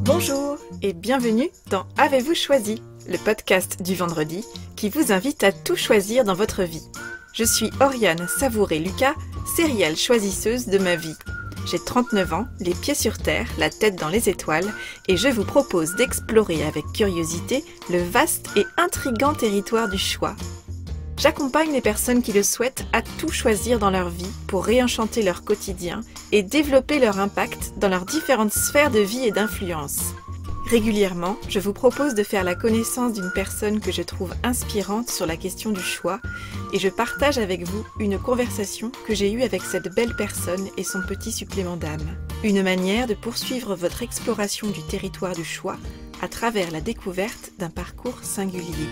Bonjour et bienvenue dans Avez-vous choisi, le podcast du vendredi qui vous invite à tout choisir dans votre vie. Je suis Oriane Savouré-Lucas, sérielle choisisseuse de ma vie. J'ai 39 ans, les pieds sur terre, la tête dans les étoiles, et je vous propose d'explorer avec curiosité le vaste et intrigant territoire du choix. J'accompagne les personnes qui le souhaitent à tout choisir dans leur vie pour réenchanter leur quotidien et développer leur impact dans leurs différentes sphères de vie et d'influence. Régulièrement, je vous propose de faire la connaissance d'une personne que je trouve inspirante sur la question du choix et je partage avec vous une conversation que j'ai eue avec cette belle personne et son petit supplément d'âme. Une manière de poursuivre votre exploration du territoire du choix à travers la découverte d'un parcours singulier.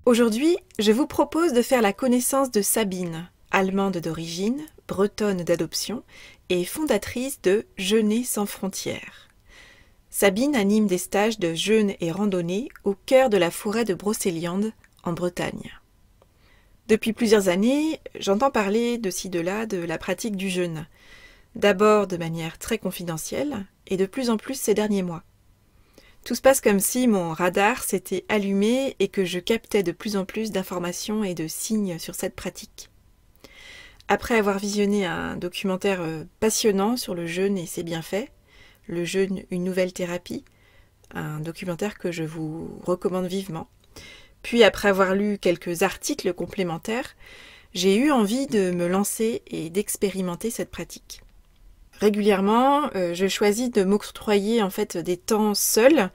Aujourd'hui, je vous propose de faire la connaissance de Sabine, allemande d'origine, bretonne d'adoption et fondatrice de Jeûner sans frontières. Sabine anime des stages de jeûne et randonnée au cœur de la forêt de Brocéliande, en Bretagne. Depuis plusieurs années, j'entends parler de ci de là de la pratique du jeûne, d'abord de manière très confidentielle et de plus en plus ces derniers mois. Tout se passe comme si mon radar s'était allumé et que je captais de plus en plus d'informations et de signes sur cette pratique. Après avoir visionné un documentaire passionnant sur le jeûne et ses bienfaits, Le jeûne, une nouvelle thérapie, un documentaire que je vous recommande vivement, puis après avoir lu quelques articles complémentaires, j'ai eu envie de me lancer et d'expérimenter cette pratique. Régulièrement, je choisis de m'octroyer des temps seuls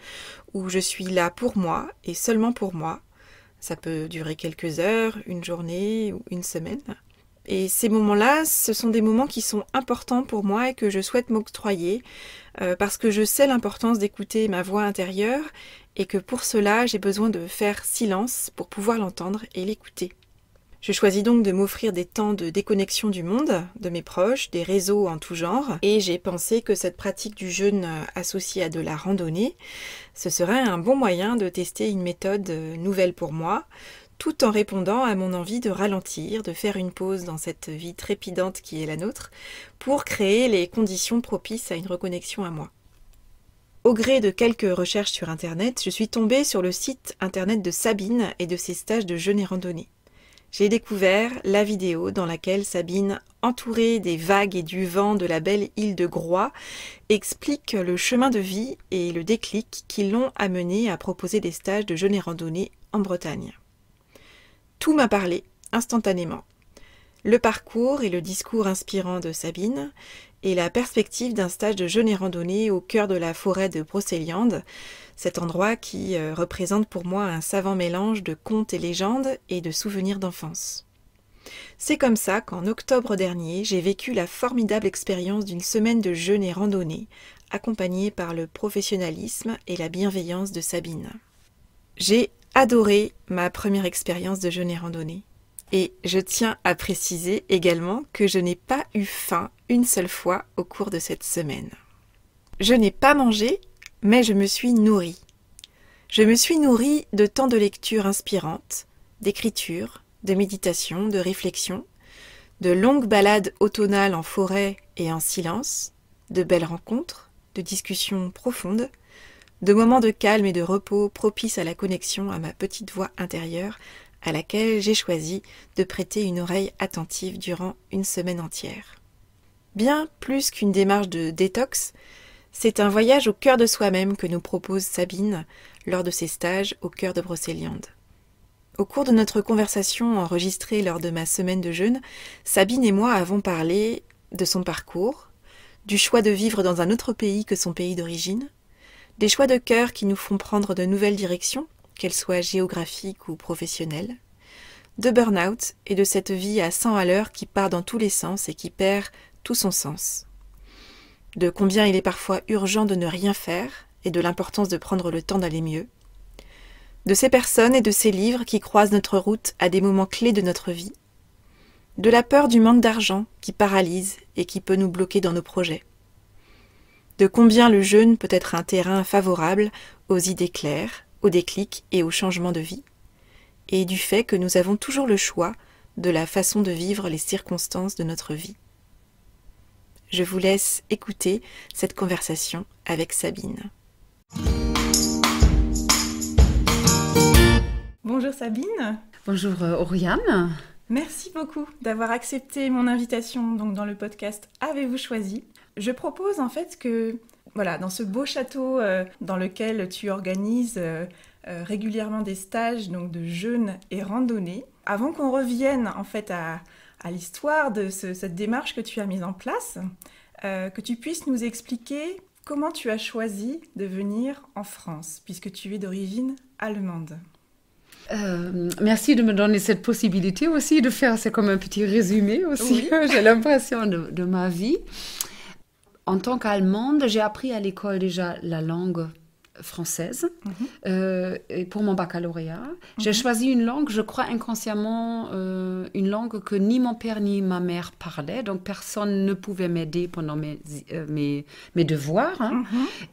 où je suis là pour moi et seulement pour moi. Ça peut durer quelques heures, une journée ou une semaine. Et ces moments-là, ce sont des moments qui sont importants pour moi et que je souhaite m'octroyer parce que je sais l'importance d'écouter ma voix intérieure et que pour cela, j'ai besoin de faire silence pour pouvoir l'entendre et l'écouter. Je choisis donc de m'offrir des temps de déconnexion du monde, de mes proches, des réseaux en tout genre, et j'ai pensé que cette pratique du jeûne associée à de la randonnée, ce serait un bon moyen de tester une méthode nouvelle pour moi, tout en répondant à mon envie de ralentir, de faire une pause dans cette vie trépidante qui est la nôtre, pour créer les conditions propices à une reconnexion à moi. Au gré de quelques recherches sur Internet, je suis tombée sur le site Internet de Sabine et de ses stages de jeûne et randonnée. J'ai découvert la vidéo dans laquelle Sabine, entourée des vagues et du vent de la belle île de Groix, explique le chemin de vie et le déclic qui l'ont amenée à proposer des stages de jeûne et randonnée en Bretagne. Tout m'a parlé instantanément. Le parcours et le discours inspirant de Sabine et la perspective d'un stage de jeûne et randonnée au cœur de la forêt de Brocéliande, cet endroit qui représente pour moi un savant mélange de contes et légendes et de souvenirs d'enfance. C'est comme ça qu'en octobre dernier, j'ai vécu la formidable expérience d'une semaine de jeûne et randonnée, accompagnée par le professionnalisme et la bienveillance de Sabine. J'ai adoré ma première expérience de jeûne et randonnée. Et je tiens à préciser également que je n'ai pas eu faim une seule fois au cours de cette semaine. Je n'ai pas mangé, mais je me suis nourrie. Je me suis nourrie de temps de lecture inspirantes, d'écriture, de méditation, de réflexion, de longues balades automnales en forêt et en silence, de belles rencontres, de discussions profondes, de moments de calme et de repos propices à la connexion à ma petite voix intérieure à laquelle j'ai choisi de prêter une oreille attentive durant une semaine entière. Bien plus qu'une démarche de détox, c'est un voyage au cœur de soi-même que nous propose Sabine lors de ses stages au cœur de Brocéliande. Au cours de notre conversation enregistrée lors de ma semaine de jeûne, Sabine et moi avons parlé de son parcours, du choix de vivre dans un autre pays que son pays d'origine, des choix de cœur qui nous font prendre de nouvelles directions, qu'elle soit géographique ou professionnelle, de burn-out et de cette vie à 100 à l'heure qui part dans tous les sens et qui perd tout son sens. De combien il est parfois urgent de ne rien faire et de l'importance de prendre le temps d'aller mieux. De ces personnes et de ces livres qui croisent notre route à des moments clés de notre vie. De la peur du manque d'argent qui paralyse et qui peut nous bloquer dans nos projets. De combien le jeûne peut être un terrain favorable aux idées claires, au déclic et au changement de vie, et du fait que nous avons toujours le choix de la façon de vivre les circonstances de notre vie. Je vous laisse écouter cette conversation avec Sabine. Bonjour Sabine. Bonjour Oriane. Merci beaucoup d'avoir accepté mon invitation donc dans le podcast Avez-vous choisi ? Je propose en fait que dans ce beau château dans lequel tu organises régulièrement des stages donc de jeûne et randonnée, avant qu'on revienne en fait à l'histoire de cette démarche que tu as mise en place, que tu puisses nous expliquer comment tu as choisi de venir en France, puisque tu es d'origine allemande. Merci de me donner cette possibilité aussi de faire, c'est comme un petit résumé aussi, oui. J'ai l'impression de ma vie. En tant qu'Allemande, j'ai appris à l'école déjà la langue française et pour mon baccalauréat. J'ai choisi une langue, je crois inconsciemment, une langue que ni mon père ni ma mère parlaient, donc personne ne pouvait m'aider pendant mes devoirs.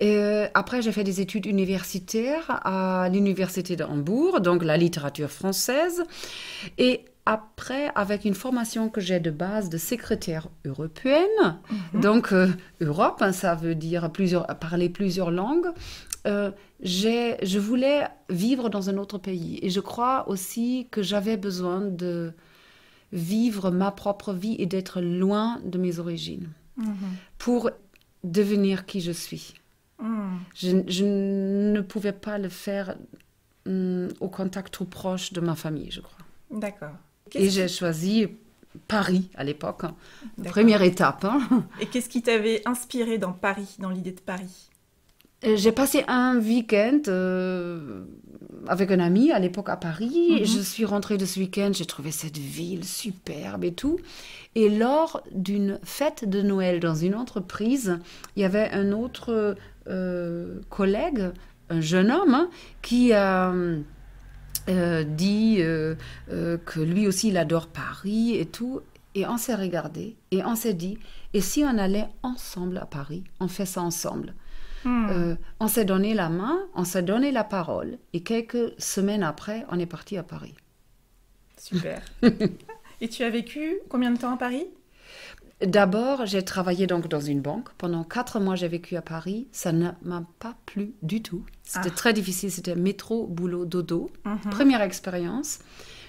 Et après, j'ai fait des études universitaires à l'université de Hambourg, donc la littérature française. Et après, avec une formation que j'ai de base de secrétaire européenne, donc Europe, ça veut dire parler plusieurs langues, je voulais vivre dans un autre pays. Et je crois aussi que j'avais besoin de vivre ma propre vie et d'être loin de mes origines pour devenir qui je suis. Je ne pouvais pas le faire au contact trop proche de ma famille, je crois. D'accord. Et j'ai choisi Paris à l'époque, première étape. Et qu'est-ce qui t'avait inspiré dans Paris, dans l'idée de Paris ? J'ai passé un week-end avec un ami à l'époque à Paris. Je suis rentrée de ce week-end, j'ai trouvé cette ville superbe et tout. Et lors d'une fête de Noël dans une entreprise, il y avait un autre collègue, un jeune homme, qui a dit que lui aussi il adore Paris et tout. Et on s'est regardé et on s'est dit, et si on allait ensemble à Paris, on fait ça ensemble. On s'est donné la main, on s'est donné la parole, et quelques semaines après, on est parti à Paris. Super. Et tu as vécu combien de temps à Paris ? D'abord, j'ai travaillé donc dans une banque. Pendant 4 mois, j'ai vécu à Paris. Ça ne m'a pas plu du tout. C'était très difficile. C'était métro, boulot, dodo. Première expérience.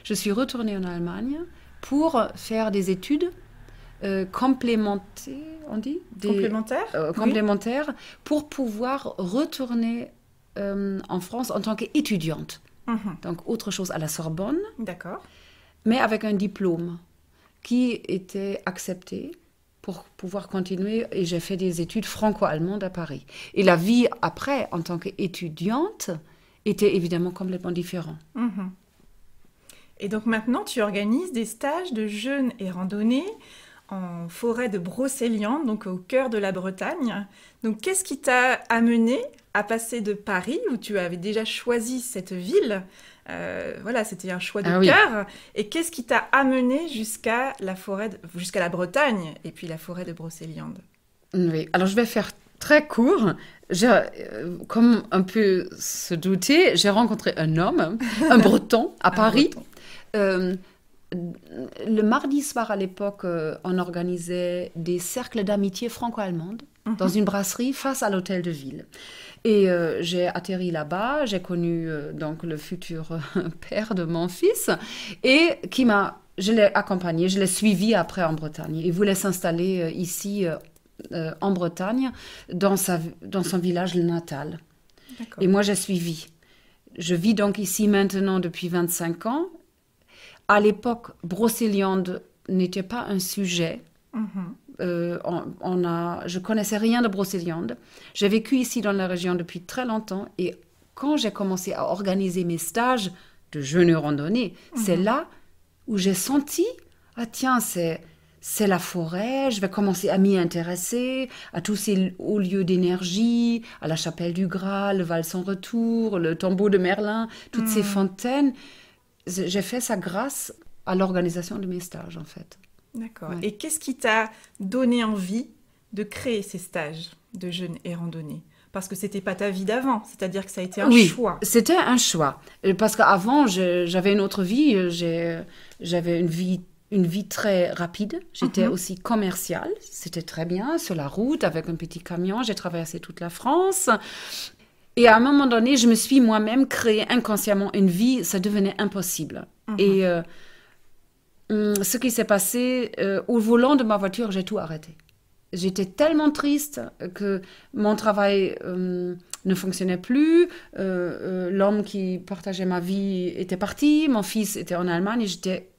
Je suis retournée en Allemagne pour faire des études complémentaires, on dit complémentaires, pour pouvoir retourner en France en tant qu'étudiante. Donc, autre chose à la Sorbonne. D'accord. Mais avec un diplôme qui était accepté pour pouvoir continuer. Et j'ai fait des études franco-allemandes à Paris. Et la vie après, en tant qu'étudiante, était évidemment complètement différente. Et donc maintenant, tu organises des stages de jeûne et randonnée en forêt de Brocéliande, donc au cœur de la Bretagne. Donc qu'est-ce qui t'a amené à passer de Paris, où tu avais déjà choisi cette ville, c'était un choix de cœur, et qu'est-ce qui t'a amené jusqu'à la Bretagne, et puis la forêt de Brocéliande ? Oui, alors je vais faire très court. Comme on peut se douter, j'ai rencontré un homme, un Breton, à Paris. Le mardi soir, à l'époque, on organisait des cercles d'amitié franco-allemande dans une brasserie face à l'hôtel de ville. Et j'ai atterri là-bas, j'ai connu donc le futur père de mon fils, et je l'ai accompagné, je l'ai suivi après en Bretagne. Il voulait s'installer ici en Bretagne, dans son village natal. D'accord. Et moi, j'ai suivi. Je vis donc ici maintenant depuis 25 ans. À l'époque, Brocéliande n'était pas un sujet. Je connaissais rien de Brocéliande. J'ai vécu ici dans la région depuis très longtemps. Et quand j'ai commencé à organiser mes stages de jeûne et randonnée, c'est là où j'ai senti, tiens, c'est la forêt, je vais commencer à m'y intéresser, à tous ces hauts lieux d'énergie, à la chapelle du Graal, le Val sans retour, le tombeau de Merlin, toutes ces fontaines. J'ai fait ça grâce à l'organisation de mes stages, en fait. D'accord. Ouais. Et qu'est-ce qui t'a donné envie de créer ces stages de jeûne et randonnée ? Parce que c'était pas ta vie d'avant, c'est-à-dire que ça a été un choix. Oui, c'était un choix. Parce qu'avant, j'avais une autre vie. J'avais une vie une vie très rapide. J'étais aussi commerciale. C'était très bien, sur la route, avec un petit camion. J'ai traversé toute la France. Et à un moment donné, je me suis moi-même créé inconsciemment une vie. Ça devenait impossible. Et ce qui s'est passé, au volant de ma voiture, j'ai tout arrêté. J'étais tellement triste que mon travail ne fonctionnait plus. L'homme qui partageait ma vie était parti. Mon fils était en Allemagne et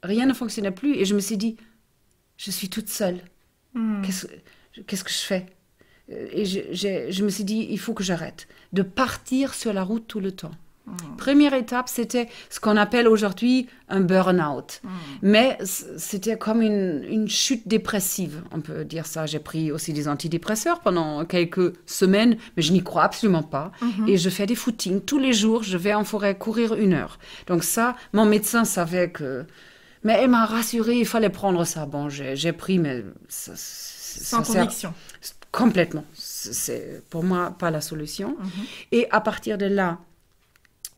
rien ne fonctionnait plus. Et je me suis dit, je suis toute seule. Qu'est-ce que je fais? Et je me suis dit, il faut que j'arrête de partir sur la route tout le temps. Première étape, c'était ce qu'on appelle aujourd'hui un burn-out. Mais c'était comme une chute dépressive, on peut dire ça. J'ai pris aussi des antidépresseurs pendant quelques semaines, mais je n'y crois absolument pas. Et je fais des footings. Tous les jours, je vais en forêt courir 1 heure. Donc ça, mon médecin savait que... Mais elle m'a rassurée, il fallait prendre ça. Bon, j'ai pris, mais... Sans conviction. Complètement. C'est pour moi pas la solution. Et à partir de là,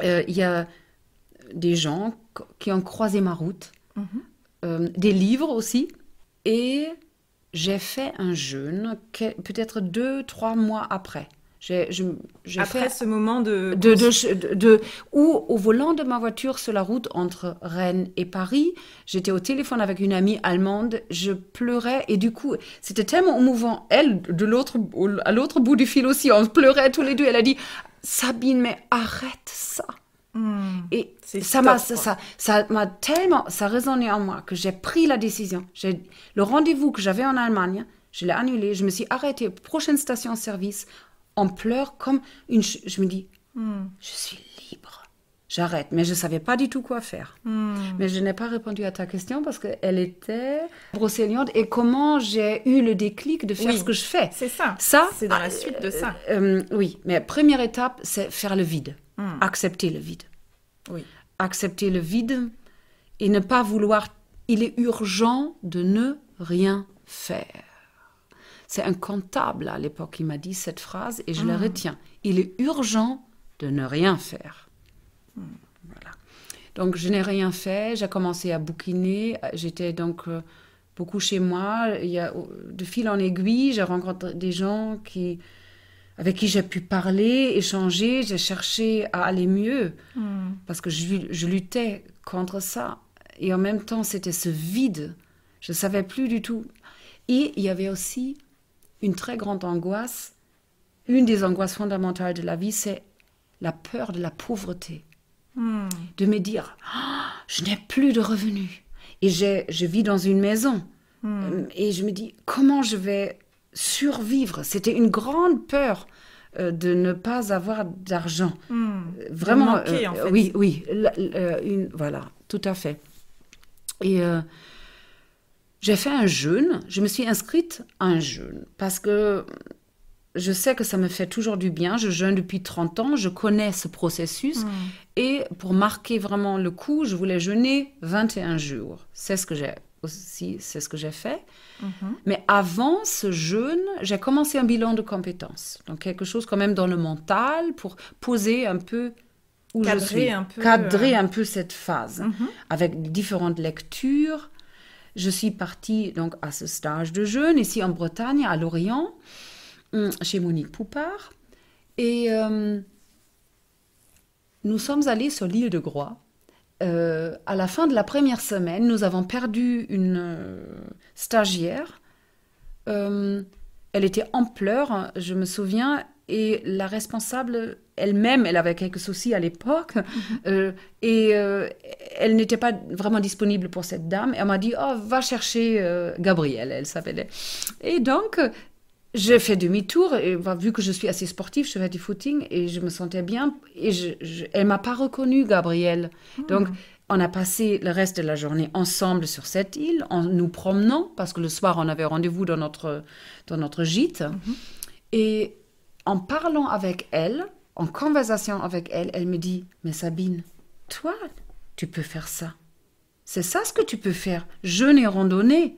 il y a des gens qui ont croisé ma route, des livres aussi, et j'ai fait un jeûne peut-être 2-3 mois après. Après ce moment où, au volant de ma voiture sur la route entre Rennes et Paris, j'étais au téléphone avec une amie allemande, je pleurais et du coup, c'était tellement émouvant. Elle, à l'autre bout du fil aussi, on pleurait tous les deux. Elle a dit, Sabine, mais arrête ça. Et ça m'a tellement, ça résonnait en moi que j'ai pris la décision. Le rendez-vous que j'avais en Allemagne, je l'ai annulé. Je me suis arrêtée, prochaine station-service. On pleure comme je me dis, je suis libre. J'arrête, mais je ne savais pas du tout quoi faire. Mais je n'ai pas répondu à ta question parce qu'elle était brocéliande. Et comment j'ai eu le déclic de faire ce que je fais. C'est ça. C'est dans la suite de ça. Oui, mais première étape, c'est faire le vide. Accepter le vide. Oui. Accepter le vide et ne pas vouloir... Il est urgent de ne rien faire. C'est un comptable à l'époque qui m'a dit cette phrase et je la retiens. Il est urgent de ne rien faire. Voilà. Donc, je n'ai rien fait. J'ai commencé à bouquiner. J'étais donc beaucoup chez moi. De fil en aiguille, j'ai rencontré des gens avec qui j'ai pu parler, échanger. J'ai cherché à aller mieux parce que je luttais contre ça. Et en même temps, c'était ce vide. Je ne savais plus du tout. Et il y avait aussi une très grande angoisse. Une des angoisses fondamentales de la vie, c'est la peur de la pauvreté. De me dire, je n'ai plus de revenus. Et je vis dans une maison. Et je me dis, comment je vais survivre? C'était une grande peur de ne pas avoir d'argent. Vraiment. Manquer, en fait. Oui. Voilà, tout à fait. Et j'ai fait un jeûne. Je me suis inscrite à un jeûne parce que je sais que ça me fait toujours du bien. Je jeûne depuis 30 ans. Je connais ce processus. Et pour marquer vraiment le coup, je voulais jeûner 21 jours. C'est ce que j'ai fait. Mais avant ce jeûne, j'ai commencé un bilan de compétences. Donc quelque chose quand même dans le mental pour poser un peu où je suis. Cadrer un peu cette phase. Avec différentes lectures. Je suis partie donc à ce stage de jeûne ici en Bretagne, à Lorient, chez Monique Poupard. Et nous sommes allés sur l'île de Groix. À la fin de la première semaine, nous avons perdu une stagiaire. Elle était en pleurs, je me souviens, et la responsable elle-même, elle avait quelques soucis à l'époque, et elle n'était pas vraiment disponible pour cette dame. Elle m'a dit, va chercher Gabrielle, elle s'appelait. Et donc, j'ai fait demi-tour, et vu que je suis assez sportive, je fais du footing, et je me sentais bien, et elle ne m'a pas reconnue, Gabrielle. Donc, on a passé le reste de la journée ensemble sur cette île, en nous promenant, parce que le soir, on avait rendez-vous dans notre gîte. Et en parlant avec elle, en conversation avec elle, elle me dit, mais Sabine, toi, tu peux faire ça. C'est ça ce que tu peux faire, jeûner et randonner.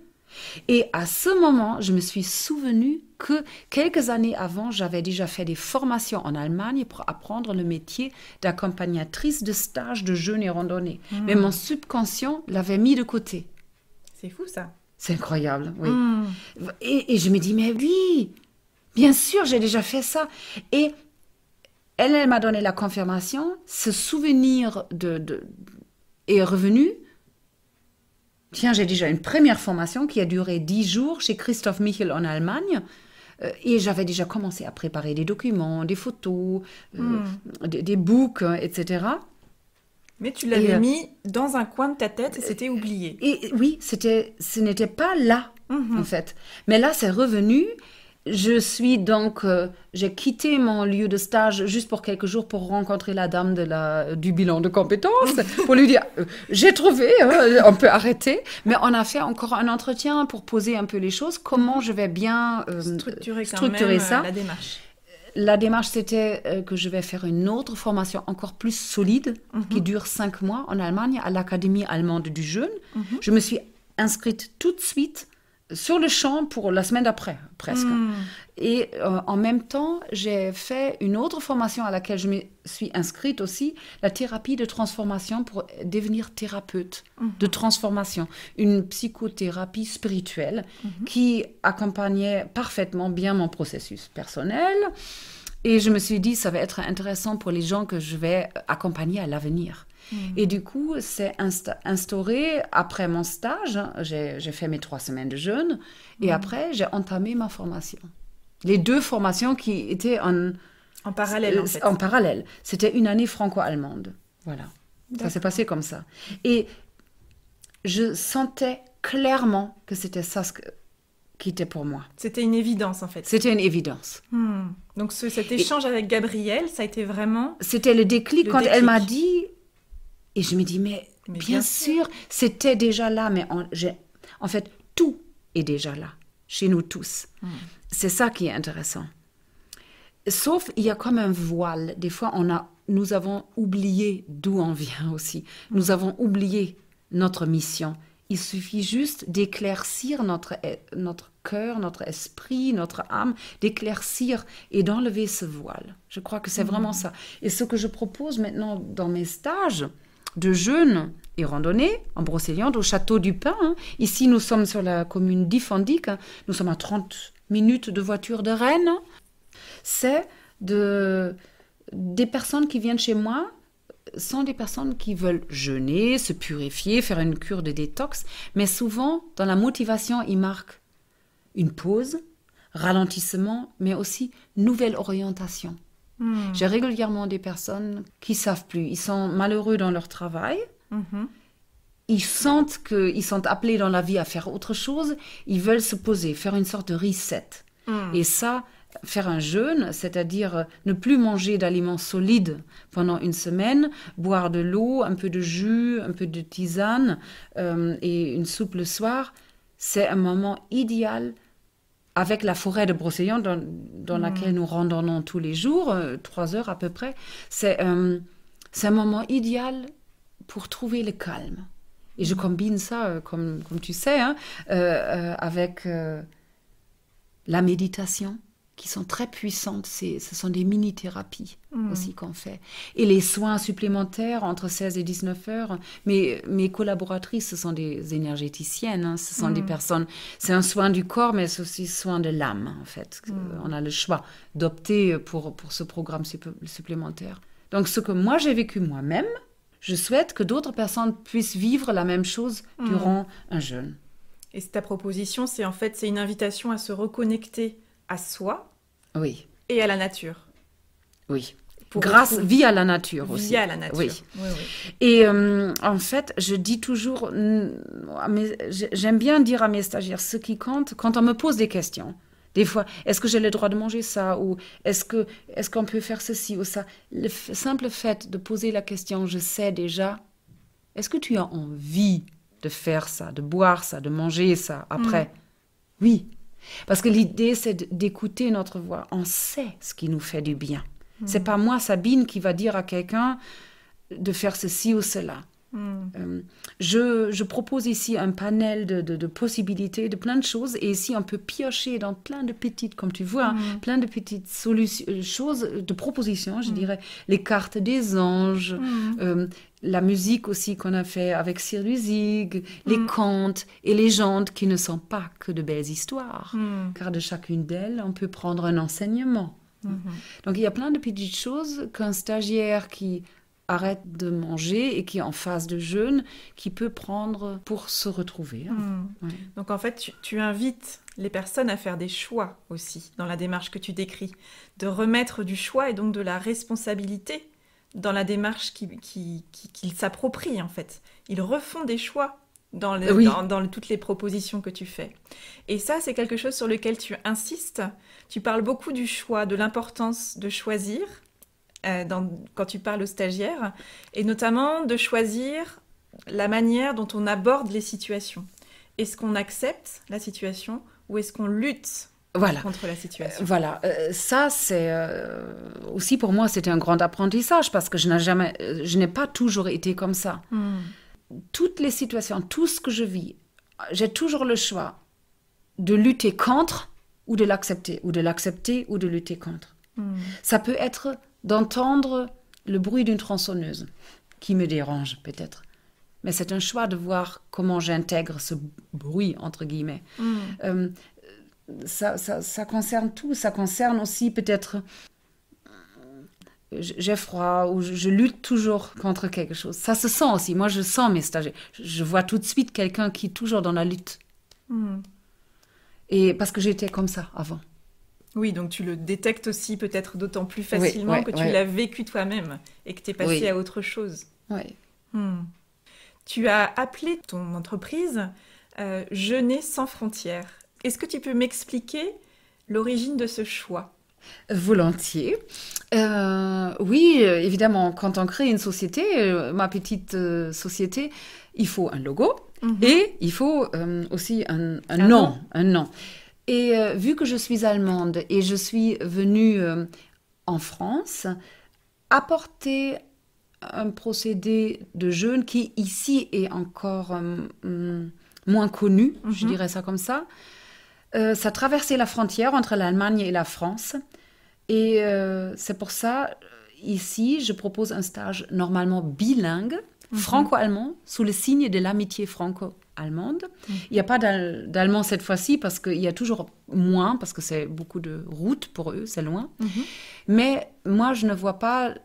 Et à ce moment, je me suis souvenue que quelques années avant, j'avais déjà fait des formations en Allemagne pour apprendre le métier d'accompagnatrice de stage de jeûne et randonnée. Mais mon subconscient l'avait mis de côté. C'est fou ça. C'est incroyable, oui. Et je me dis, mais oui, bien sûr, j'ai déjà fait ça. Et elle m'a donné la confirmation. Ce souvenir est revenu. Tiens, j'ai déjà une première formation qui a duré 10 jours chez Christoph Michel en Allemagne. Et j'avais déjà commencé à préparer des documents, des photos, des books, etc. Mais tu l'avais mis dans un coin de ta tête et c'était oublié. Et oui, ce n'était pas là, en fait. Mais là, c'est revenu. Je suis donc... j'ai quitté mon lieu de stage juste pour quelques jours pour rencontrer la dame du bilan de compétences, pour lui dire, j'ai trouvé, on peut arrêter. Mais on a fait encore un entretien pour poser un peu les choses, comment je vais bien structurer ça. La démarche. La démarche, c'était que je vais faire une autre formation encore plus solide, qui dure 5 mois en Allemagne, à l'Académie allemande du jeûne. Je me suis inscrite tout de suite sur le champ pour la semaine d'après, presque. Et en même temps, j'ai fait une autre formation à laquelle je me suis inscrite aussi, la thérapie de transformation pour devenir thérapeute de transformation. Une psychothérapie spirituelle qui accompagnait parfaitement bien mon processus personnel. Et je me suis dit, ça va être intéressant pour les gens que je vais accompagner à l'avenir. Et du coup, c'est instauré après mon stage. J'ai fait mes 3 semaines de jeûne. Et après, j'ai entamé ma formation. Les 2 formations qui étaient en parallèle, en fait. En parallèle. C'était une année franco-allemande. Voilà. Ça s'est passé comme ça. Et je sentais clairement que c'était ça qui était pour moi. C'était une évidence, en fait. C'était une évidence. Donc, cet échange avec Gabrielle, ça a été vraiment... C'était le déclic quand elle m'a dit... Et je me dis, mais bien sûr, c'était déjà là. Mais en fait, tout est déjà là, chez nous tous. C'est ça qui est intéressant. Sauf, il y a comme un voile. Des fois, nous avons oublié d'où on vient aussi. Nous avons oublié notre mission. Il suffit juste d'éclaircir notre cœur, notre esprit, notre âme, d'éclaircir et d'enlever ce voile. Je crois que c'est vraiment ça. Et ce que je propose maintenant dans mes stages de jeûne et randonnée en Brocéliande, au Château du Pin. Ici, nous sommes sur la commune d'Iffandic. Nous sommes à 30 minutes de voiture de Rennes. C'est des personnes qui viennent chez moi sont des personnes qui veulent jeûner, se purifier, faire une cure de détox. Mais souvent, dans la motivation, ils marquent une pause, ralentissement, mais aussi nouvelle orientation. J'ai régulièrement des personnes qui ne savent plus. Ils sont malheureux dans leur travail. Ils sentent qu'ils sont appelés dans la vie à faire autre chose. Ils veulent se poser, faire une sorte de reset. Et ça, faire un jeûne, c'est-à-dire ne plus manger d'aliments solides pendant une semaine, boire de l'eau, un peu de jus, un peu de tisane et une soupe le soir, c'est un moment idéal avec la forêt de Brocéliande dans laquelle nous randonnons tous les jours, 3 heures à peu près. C'est un moment idéal pour trouver le calme. Et je combine ça, comme tu sais, avec la méditation, qui sont très puissantes. Ce sont des mini-thérapies aussi qu'on fait. Et les soins supplémentaires entre 16 et 19 heures. Mes collaboratrices, ce sont des énergéticiennes. Ce sont des personnes... C'est un soin du corps, mais c'est aussi un soin de l'âme, en fait. On a le choix d'opter pour ce programme supplémentaire. Donc, ce que moi, j'ai vécu moi-même, je souhaite que d'autres personnes puissent vivre la même chose durant un jeûne. Et ta proposition, c'est une invitation à se reconnecter à soi et à la nature. Oui. Via la nature aussi. Via la nature. Oui. Et en fait, je dis toujours, j'aime bien dire à mes stagiaires, ce qui compte, quand on me pose des questions, des fois, est-ce que j'ai le droit de manger ça, ou est-ce qu'on peut faire ceci ou ça, le simple fait de poser la question, je sais déjà, est-ce que tu as envie de faire ça, de boire ça, de manger ça après? Oui. Parce que l'idée, c'est d'écouter notre voix. On sait ce qui nous fait du bien. C'est pas moi, Sabine, qui va dire à quelqu'un de faire ceci ou cela. Je propose ici un panel de possibilités, de plein de choses. Et ici, on peut piocher dans plein de petites, comme tu vois, plein de petites choses, de propositions, je dirais. Les cartes des anges, la musique aussi qu'on a fait avec Sir Lusig, les contes et légendes qui ne sont pas que de belles histoires. Car de chacune d'elles, on peut prendre un enseignement. Donc, il y a plein de petites choses qu'un stagiaire qui arrête de manger et qui est en phase de jeûne, qui peut prendre pour se retrouver. Ouais. Donc en fait, tu invites les personnes à faire des choix aussi dans la démarche que tu décris, de remettre du choix et donc de la responsabilité dans la démarche qu'ils s'approprient en fait. Ils refont des choix dans toutes les propositions que tu fais. Et ça, c'est quelque chose sur lequel tu insistes. Tu parles beaucoup du choix, de l'importance de choisir, quand tu parles aux stagiaires, et notamment de choisir la manière dont on aborde les situations. Est-ce qu'on accepte la situation ou est-ce qu'on lutte contre la situation? Voilà, ça c'est aussi pour moi c'était un grand apprentissage parce que je n'ai pas toujours été comme ça. Toutes les situations, tout ce que je vis, j'ai toujours le choix de lutter contre ou de l'accepter, ou de lutter contre. Ça peut être d'entendre le bruit d'une tronçonneuse, qui me dérange peut-être. Mais c'est un choix de voir comment j'intègre ce bruit, entre guillemets. Ça concerne tout. Ça concerne aussi peut-être... J'ai froid ou je lutte toujours contre quelque chose. Ça se sent aussi. Moi, je sens mes stagiaires. Je vois tout de suite quelqu'un qui est toujours dans la lutte. Et parce que j'étais comme ça avant. Oui, donc tu le détectes aussi peut-être d'autant plus facilement que tu l'as vécu toi-même et que tu es passé à autre chose. Oui. Tu as appelé ton entreprise Jeûner sans frontières. Est-ce que tu peux m'expliquer l'origine de ce choix? Volontiers. Oui, évidemment, quand on crée une société, ma petite société, il faut un logo et il faut aussi un nom. Et vu que je suis allemande et je suis venue en France, apporter un procédé de jeûne qui ici est encore moins connu, je dirais ça comme ça. Ça traversait la frontière entre l'Allemagne et la France. Et c'est pour ça, ici, je propose un stage normalement bilingue, franco-allemand, sous le signe de l'amitié franco-allemande. Il n'y a pas d'allemand cette fois-ci parce qu'il y a toujours moins, parce que c'est beaucoup de routes pour eux, c'est loin. Mais moi, je ne vois pas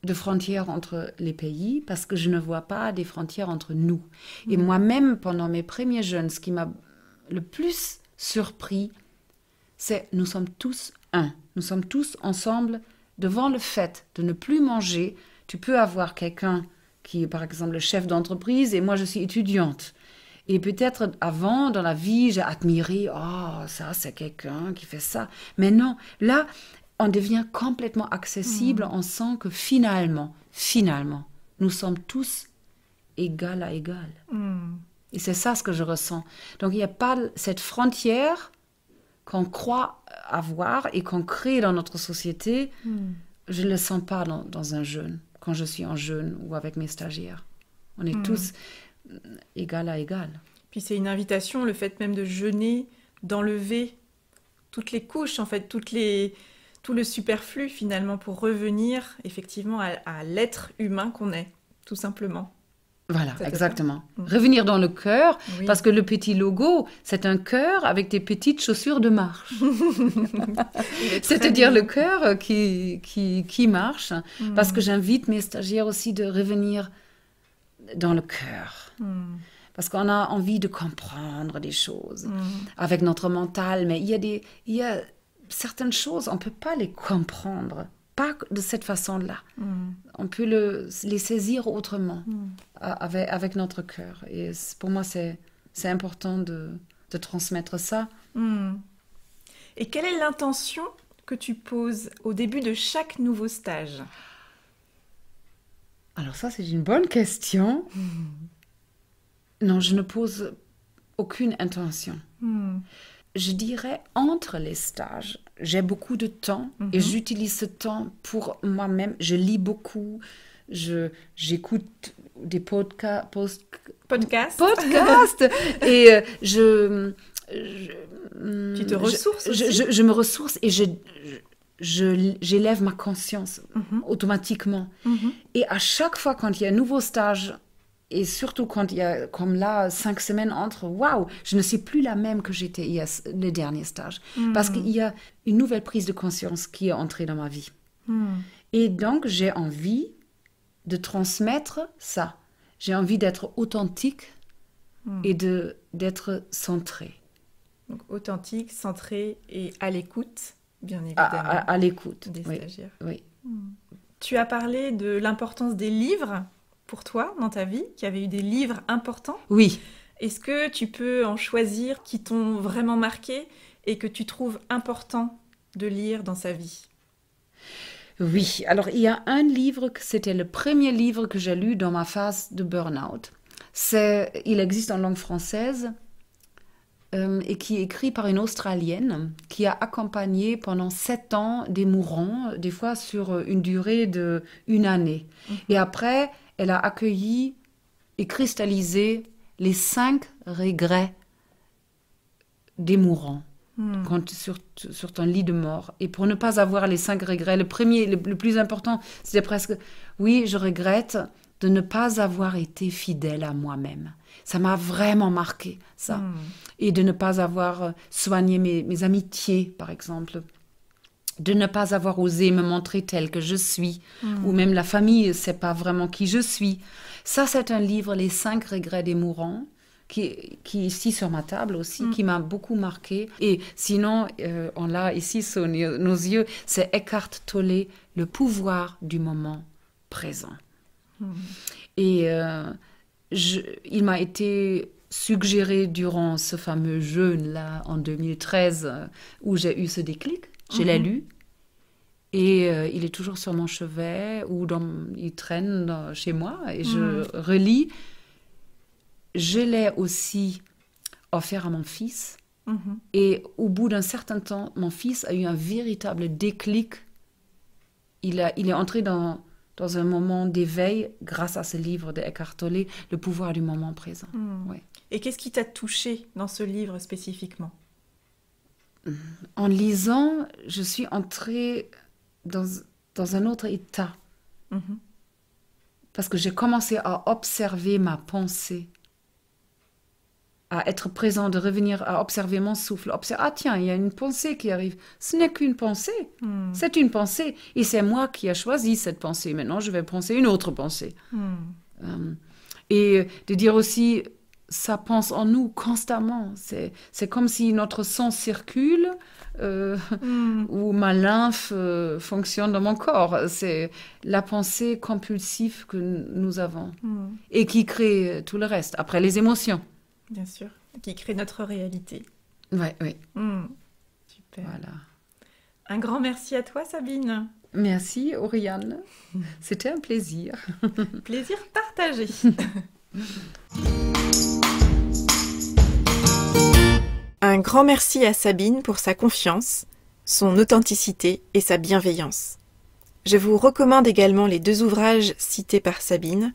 de frontières entre les pays parce que je ne vois pas des frontières entre nous. Et moi-même, pendant mes premiers jeûnes, ce qui m'a le plus surpris, c'est nous sommes tous un. Nous sommes tous ensemble devant le fait de ne plus manger. Tu peux avoir quelqu'un qui est par exemple le chef d'entreprise et moi je suis étudiante. Et peut-être avant, dans la vie, j'ai admiré, oh, ça c'est quelqu'un qui fait ça. Mais non, là, on devient complètement accessible. On sent que finalement, nous sommes tous égal à égal. Et c'est ça ce que je ressens. Donc il n'y a pas cette frontière qu'on croit avoir et qu'on crée dans notre société. Je ne le sens pas dans un jeûne, quand je suis en jeûne ou avec mes stagiaires. On est tous égal à égal. Puis c'est une invitation, le fait même de jeûner, d'enlever toutes les couches, en fait, tout le superflu finalement pour revenir effectivement à l'être humain qu'on est, tout simplement. Voilà, exactement. Revenir dans le cœur, parce que le petit logo, c'est un cœur avec des petites chaussures de marche. C'est-à-dire le cœur qui marche, parce que j'invite mes stagiaires aussi de revenir dans le cœur. Parce qu'on a envie de comprendre des choses avec notre mental, mais il y a certaines choses, on ne peut pas les comprendre. Pas de cette façon-là. On peut les saisir autrement, avec notre cœur. Et pour moi, c'est important de transmettre ça. Et quelle est l'intention que tu poses au début de chaque nouveau stage? Alors ça, c'est une bonne question. Non, je ne pose aucune intention. Je dirais, entre les stages, j'ai beaucoup de temps et j'utilise ce temps pour moi-même. Je lis beaucoup, j'écoute des podcasts. Et tu te ressources aussi. Je me ressource et j'élève ma conscience automatiquement. Et à chaque fois, quand il y a un nouveau stage, et surtout quand il y a, comme là, 5 semaines entre, waouh, je ne suis plus la même que j'étais il y a le dernier stage. Parce qu'il y a une nouvelle prise de conscience qui est entrée dans ma vie. Et donc, j'ai envie de transmettre ça. J'ai envie d'être authentique et d'être centrée. Donc, authentique, centrée et à l'écoute, bien évidemment. À l'écoute, des stagiaires. Oui. Tu as parlé de l'importance des livres pour toi dans ta vie, qu'il y avait eu des livres importants. Oui. Est-ce que tu peux en choisir qui t'ont vraiment marqué et que tu trouves important de lire dans sa vie? Oui, alors il y a un livre, c'était le premier livre que j'ai lu dans ma phase de burn-out. Il existe en langue française et qui est écrit par une Australienne qui a accompagné pendant 7 ans des mourants, des fois sur une durée d'1 année. Et après, elle a accueilli et cristallisé les 5 regrets des mourants. Quand sur ton lit de mort. Et pour ne pas avoir les 5 regrets, le premier, le plus important, c'était presque, oui, je regrette de ne pas avoir été fidèle à moi-même. Ça m'a vraiment marqué, ça. Et de ne pas avoir soigné mes amitiés, par exemple. De ne pas avoir osé me montrer telle que je suis. Ou même la famille ne sait pas vraiment qui je suis. Ça, c'est un livre, Les 5 regrets des mourants, qui est ici sur ma table aussi, qui m'a beaucoup marqué. Et sinon, on l'a ici sous nos yeux, c'est Eckhart Tolle, Le pouvoir du moment présent. Et il m'a été suggéré durant ce fameux jeûne-là, en 2013, où j'ai eu ce déclic. Je l'ai lu. Et il est toujours sur mon chevet, ou il traîne chez moi, et je relis. Je l'ai aussi offert à mon fils. Et au bout d'un certain temps, mon fils a eu un véritable déclic. Il est entré dans un moment d'éveil grâce à ce livre de Eckhart Tolle, Le pouvoir du moment présent. Ouais. Et qu'est-ce qui t'a touché dans ce livre spécifiquement? En lisant, je suis entrée dans un autre état. Parce que j'ai commencé à observer ma pensée, à être présent, de revenir à observer mon souffle. Ah tiens, il y a une pensée qui arrive. Ce n'est qu'une pensée. C'est une pensée. Et c'est moi qui ai choisi cette pensée. Maintenant, je vais penser une autre pensée. Et de dire aussi, ça pense en nous constamment. C'est comme si notre sang circule ou ma lymphe fonctionne dans mon corps. C'est la pensée compulsive que nous avons et qui crée tout le reste. Après, les émotions. Bien sûr, qui crée notre réalité. Oui. Super. Voilà. Un grand merci à toi, Sabine. Merci, Oriane. C'était un plaisir. Plaisir partagé. Un grand merci à Sabine pour sa confiance, son authenticité et sa bienveillance. Je vous recommande également les 2 ouvrages cités par Sabine,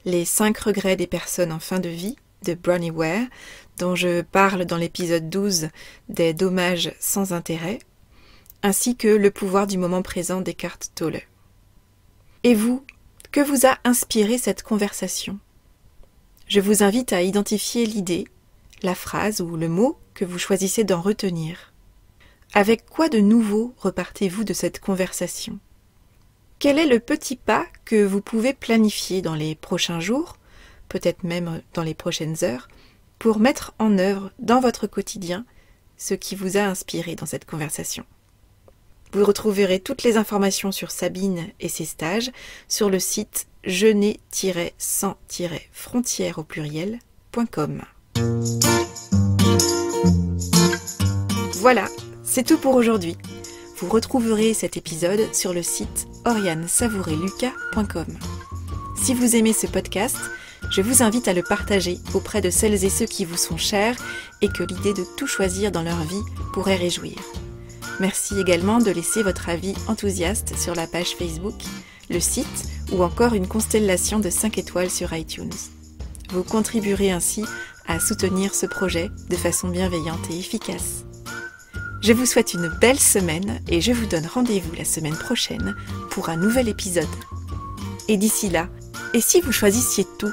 Les 5 regrets des personnes en fin de vie, de Bronnie Ware, dont je parle dans l'épisode 12 des dommages sans intérêt, ainsi que Le pouvoir du moment présent d'Eckhart Tolle. Et vous, que vous a inspiré cette conversation? Je vous invite à identifier l'idée, la phrase ou le mot que vous choisissez d'en retenir. Avec quoi de nouveau repartez-vous de cette conversation? Quel est le petit pas que vous pouvez planifier dans les prochains jours, peut-être même dans les prochaines heures, pour mettre en œuvre dans votre quotidien ce qui vous a inspiré dans cette conversation? Vous retrouverez toutes les informations sur Sabine et ses stages sur le site jeûner-sans-frontières au pluriel.com. Voilà, c'est tout pour aujourd'hui. Vous retrouverez cet épisode sur le site orianesavoureluca.com. Si vous aimez ce podcast, je vous invite à le partager auprès de celles et ceux qui vous sont chers et que l'idée de tout choisir dans leur vie pourrait réjouir. Merci également de laisser votre avis enthousiaste sur la page Facebook le site ou encore une constellation de 5 étoiles sur iTunes. Vous contribuerez ainsi à soutenir ce projet de façon bienveillante et efficace. Je vous souhaite une belle semaine et je vous donne rendez-vous la semaine prochaine pour un nouvel épisode. Et d'ici là, et si vous choisissiez tout ?